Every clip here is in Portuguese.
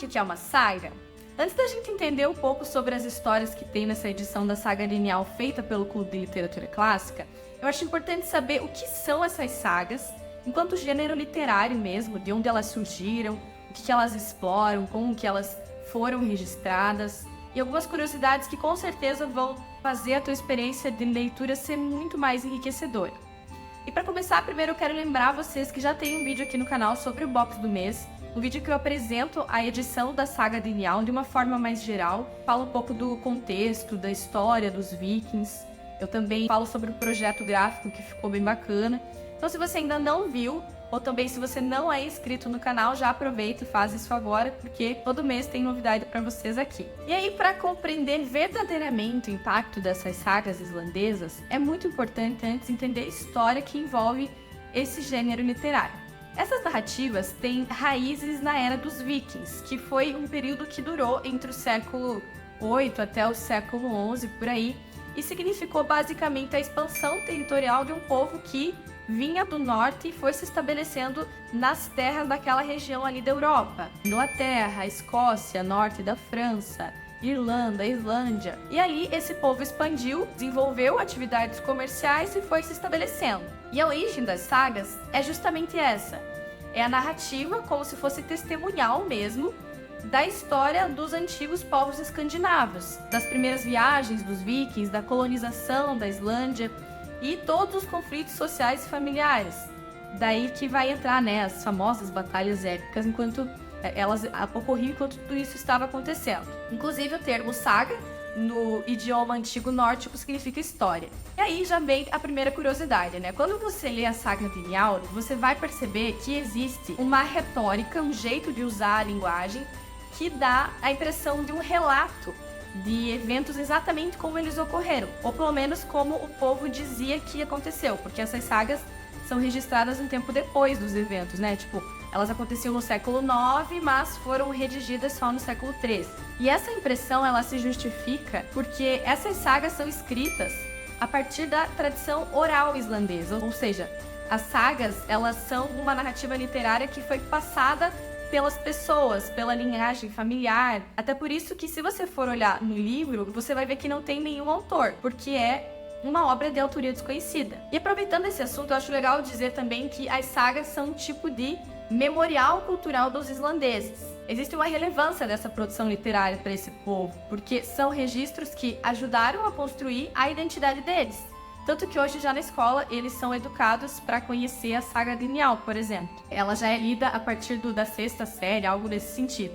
que é uma saga? Antes da gente entender um pouco sobre as histórias que tem nessa edição da Saga Lineal feita pelo Clube de Literatura Clássica, eu acho importante saber o que são essas sagas, enquanto gênero literário mesmo, de onde elas surgiram, o que elas exploram, como que elas foram registradas, e algumas curiosidades que com certeza vão fazer a tua experiência de leitura ser muito mais enriquecedora. E para começar, primeiro eu quero lembrar vocês que já tem um vídeo aqui no canal sobre o box do mês, um vídeo que eu apresento a edição da Saga Lineal de uma forma mais geral, falo um pouco do contexto, da história dos vikings, eu também falo sobre o projeto gráfico que ficou bem bacana. Então se você ainda não viu, ou também se você não é inscrito no canal, já aproveita e faz isso agora, porque todo mês tem novidade para vocês aqui. E aí, para compreender verdadeiramente o impacto dessas sagas islandesas, é muito importante antes entender a história que envolve esse gênero literário. Essas narrativas têm raízes na Era dos Vikings, que foi um período que durou entre o século VIII até o século XI, por aí, e significou basicamente a expansão territorial de um povo que vinha do norte e foi se estabelecendo nas terras daquela região ali da Europa. Inglaterra, Escócia, norte da França, Irlanda, Islândia. E ali esse povo expandiu, desenvolveu atividades comerciais e foi se estabelecendo. E a origem das sagas é justamente essa. É a narrativa como se fosse testemunhal mesmo da história dos antigos povos escandinavos, das primeiras viagens dos vikings, da colonização da Islândia e todos os conflitos sociais e familiares. Daí que vai entrar, as famosas batalhas épicas enquanto elas ocorriam enquanto tudo isso estava acontecendo. Inclusive o termo saga, no idioma antigo nórdico, significa história. E aí já vem a primeira curiosidade, Quando você lê a Saga Lineal, você vai perceber que existe uma retórica, um jeito de usar a linguagem que dá a impressão de um relato de eventos exatamente como eles ocorreram, ou pelo menos como o povo dizia que aconteceu, porque essas sagas são registradas um tempo depois dos eventos, elas aconteciam no século IX, mas foram redigidas só no século XIII. E essa impressão, ela se justifica porque essas sagas são escritas a partir da tradição oral islandesa, ou seja, as sagas, elas são uma narrativa literária que foi passada pelas pessoas, pela linhagem familiar. Até por isso que, se você for olhar no livro, você vai ver que não tem nenhum autor, porque é uma obra de autoria desconhecida. E aproveitando esse assunto, eu acho legal dizer também que as sagas são um tipo de memorial cultural dos islandeses. Existe uma relevância dessa produção literária para esse povo, porque são registros que ajudaram a construir a identidade deles. Tanto que hoje já na escola eles são educados para conhecer a Saga Lineal, por exemplo. Ela já é lida a partir da 6ª série, algo nesse sentido.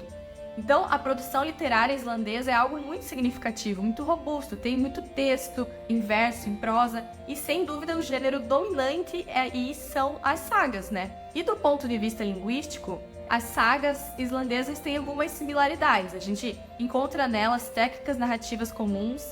Então a produção literária islandesa é algo muito significativo, muito robusto, tem muito texto, em verso, em prosa, e sem dúvida o gênero dominante aí são as sagas, E do ponto de vista linguístico, as sagas islandesas têm algumas similaridades. A gente encontra nelas técnicas narrativas comuns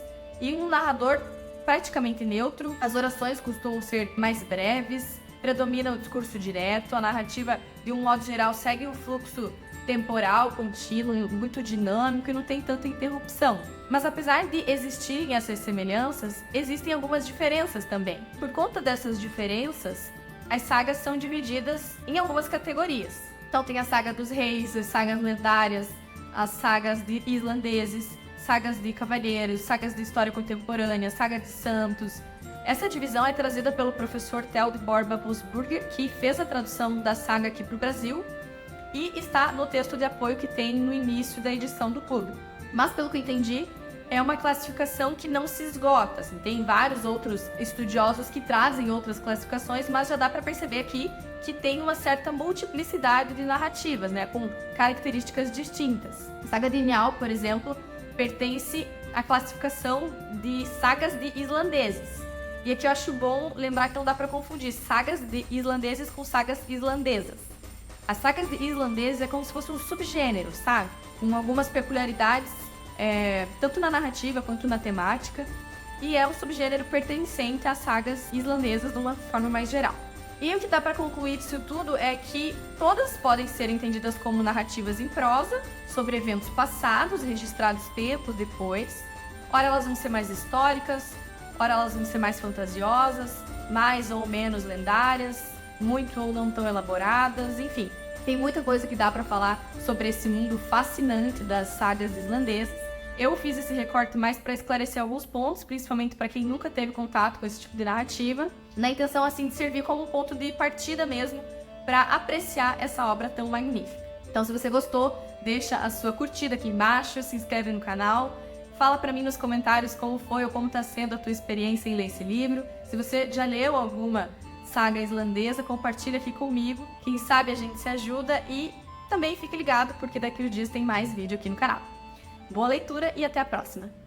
e um narrador praticamente neutro, as orações costumam ser mais breves, predomina o discurso direto, a narrativa, de um modo geral, segue um fluxo temporal, contínuo, muito dinâmico e não tem tanta interrupção. Mas apesar de existirem essas semelhanças, existem algumas diferenças também. Por conta dessas diferenças, as sagas são divididas em algumas categorias. Então tem a saga dos reis, as sagas lendárias, as sagas de islandeses, sagas de cavalheiros, sagas de história contemporânea, saga de santos. Essa divisão é trazida pelo professor Theo de Borba Busburger, que fez a tradução da saga aqui para o Brasil, e está no texto de apoio que tem no início da edição do clube. Mas, pelo que eu entendi, é uma classificação que não se esgota. Tem vários outros estudiosos que trazem outras classificações, mas já dá para perceber aqui que tem uma certa multiplicidade de narrativas, com características distintas. A Saga Lineal, por exemplo, pertence à classificação de sagas de islandeses. E aqui eu acho bom lembrar que não dá para confundir sagas de islandeses com sagas islandesas. As sagas de islandeses é como se fosse um subgênero, com algumas peculiaridades, tanto na narrativa quanto na temática, e é um subgênero pertencente às sagas islandesas de uma forma mais geral. E o que dá para concluir disso tudo é que todas podem ser entendidas como narrativas em prosa, sobre eventos passados, registrados tempos depois. Ora elas vão ser mais históricas, ora elas vão ser mais fantasiosas, mais ou menos lendárias, muito ou não tão elaboradas, enfim. Tem muita coisa que dá pra falar sobre esse mundo fascinante das sagas islandesas. Eu fiz esse recorte mais para esclarecer alguns pontos, principalmente para quem nunca teve contato com esse tipo de narrativa, na intenção assim de servir como um ponto de partida mesmo para apreciar essa obra tão magnífica. Então, se você gostou, deixa a sua curtida aqui embaixo, se inscreve no canal, fala para mim nos comentários como foi ou como está sendo a tua experiência em ler esse livro. Se você já leu alguma saga islandesa, compartilha aqui comigo. Quem sabe a gente se ajuda e também fique ligado porque daqui uns dias tem mais vídeo aqui no canal. Boa leitura e até a próxima!